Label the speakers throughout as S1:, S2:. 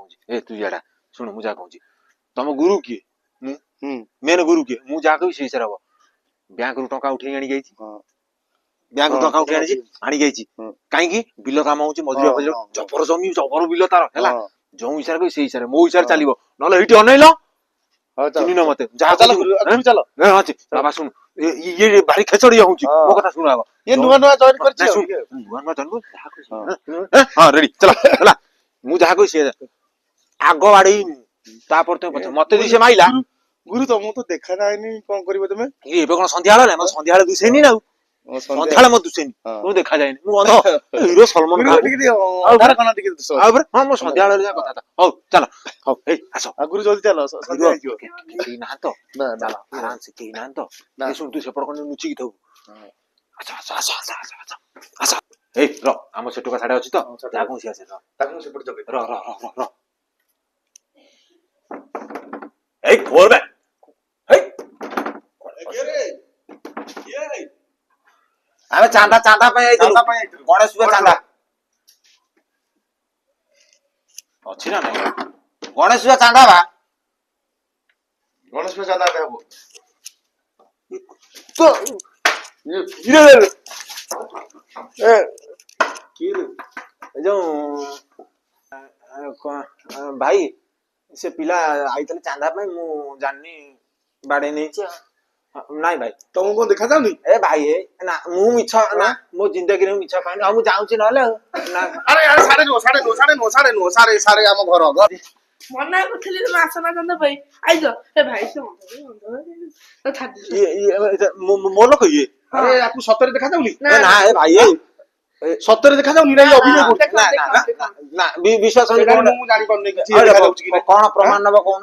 S1: कहूँ ए तू याडा सुन मु जा कहूँ तुम गुरु किए मेन गुरु किए मु जा कही से हम बैंक रु टंका उठे आनी बैंक रु टंका उठे आनी कहीं बिल काम हो मजूरी फजूरी जबर जमी जबर बिल तार है जो हिसाब कही से हिसाब मो हिसाब चलो ना ये अनैल चिन्ह मत चल बाबा सुन ये भारी खेचड़ी हूँ मो कथा सुन आग
S2: ये नुआ नुआ जॉइन करछि
S1: नुआ नुआ जन्म हां रेडी चला हला मु जहा कोई से आग बाड़ी तापर तो पछ मते दिसे माइला
S2: गुरु तो मु तो देखा नाइनी कोन करबे तमे
S1: ये एबे कोन संध्या हला म संध्या हला दुसेनी ना संध्या हला म दुसेनी मु देखा जायनी मु अंध हीरो सलमान खान
S2: तार कोन दिके दुसो
S1: आ हां मो संध्या हला जा कथा हो चल हो ए आसो
S2: गुरु जल्दी चलो संध्या आइयो
S1: केही ना तो ना चल आराम से केही ना तो ए सुन तू सेपड़ कोन नुची की थौ अच्छा अच्छा अच्छा अच्छा अच्छा अच्छा ए र हम सेटुका साडे अछि तो जा कोन से
S2: ताकू सेपड़ जगे
S1: र ए खोल बे हे
S2: रे ये
S1: अबे चांदा चांदा पे आई गणेश पूजा चांदा अछि ना नहीं गणेश पूजा चांदा बा
S2: गणेश पूजा चांदा देबो
S1: तो ये ए की जो भाई से पिला आइतले चांदा पे मु जाननी बाडे नहीं छ नाही भाई
S2: तुमको देखा जाउनी
S1: ए भाई ए ना मु मिछ ना मो जिंदगी रे मिछ पाइन हम जाउ छी नले ना
S2: अरे यार 9:30 सारे हम घर
S3: मना करथली त आसना चंदा भाई आइ जो ए भाई से तो थादी
S1: ये मोलो कहिए
S2: अरे आपको 70 देखा जाउनी
S1: ना ए भाई ए
S2: 70 देखा जाउनी नहीं अभिनय कर
S1: ना विश्वास
S2: नहीं मु जानि पन्ने कि देखा जाउची कि
S1: कोन प्रमाण नब कोन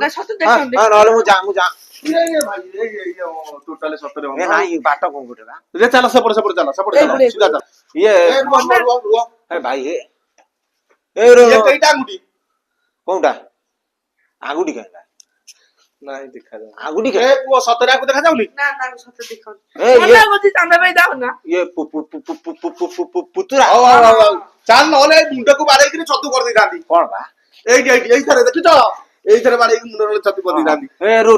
S3: ना सत देखा
S1: हां नले मु जा
S2: ये भाई ये टोटल 70
S1: ए नाही बाटा कोन गुटेगा
S2: रे चलो सपोर्ट चलो सीधा चल
S1: ये
S2: रुआ
S1: ए भाई ए रो
S2: ये कईटा गुटी
S1: कोनटा आगुडी कहला
S2: नहीं देखा जाउ
S1: आगुडी
S2: ए वो 70 को देखा जाउनी
S3: ना ना सत देखा
S1: ए
S3: मना करथी चंदा भाई दाओ ना
S1: ये पुतुरा
S2: चाल नले मुंडा को बारे कि छतु कर दी दांती
S1: कोन बा
S2: एई थारे देखि तो एई थारे बारे कि मुंडा छतु कर दी दांती
S1: ए रो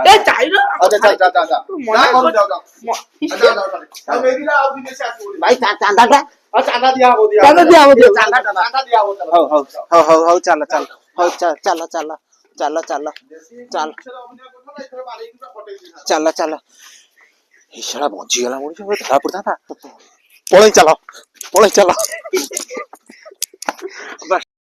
S3: ए चाइलो
S2: अच्छा जा
S3: मना
S2: कर जाओ
S3: कर
S2: मेरी ना आउ दिने से आसु
S1: भाई चांदा का
S2: चांदा दिया हो
S1: चांदा दिया हो
S2: चांदा दिया हो चलो
S1: हो चल चल हिसड़ा बंची गला मुड़ी धरा पड़ता था पळे चलो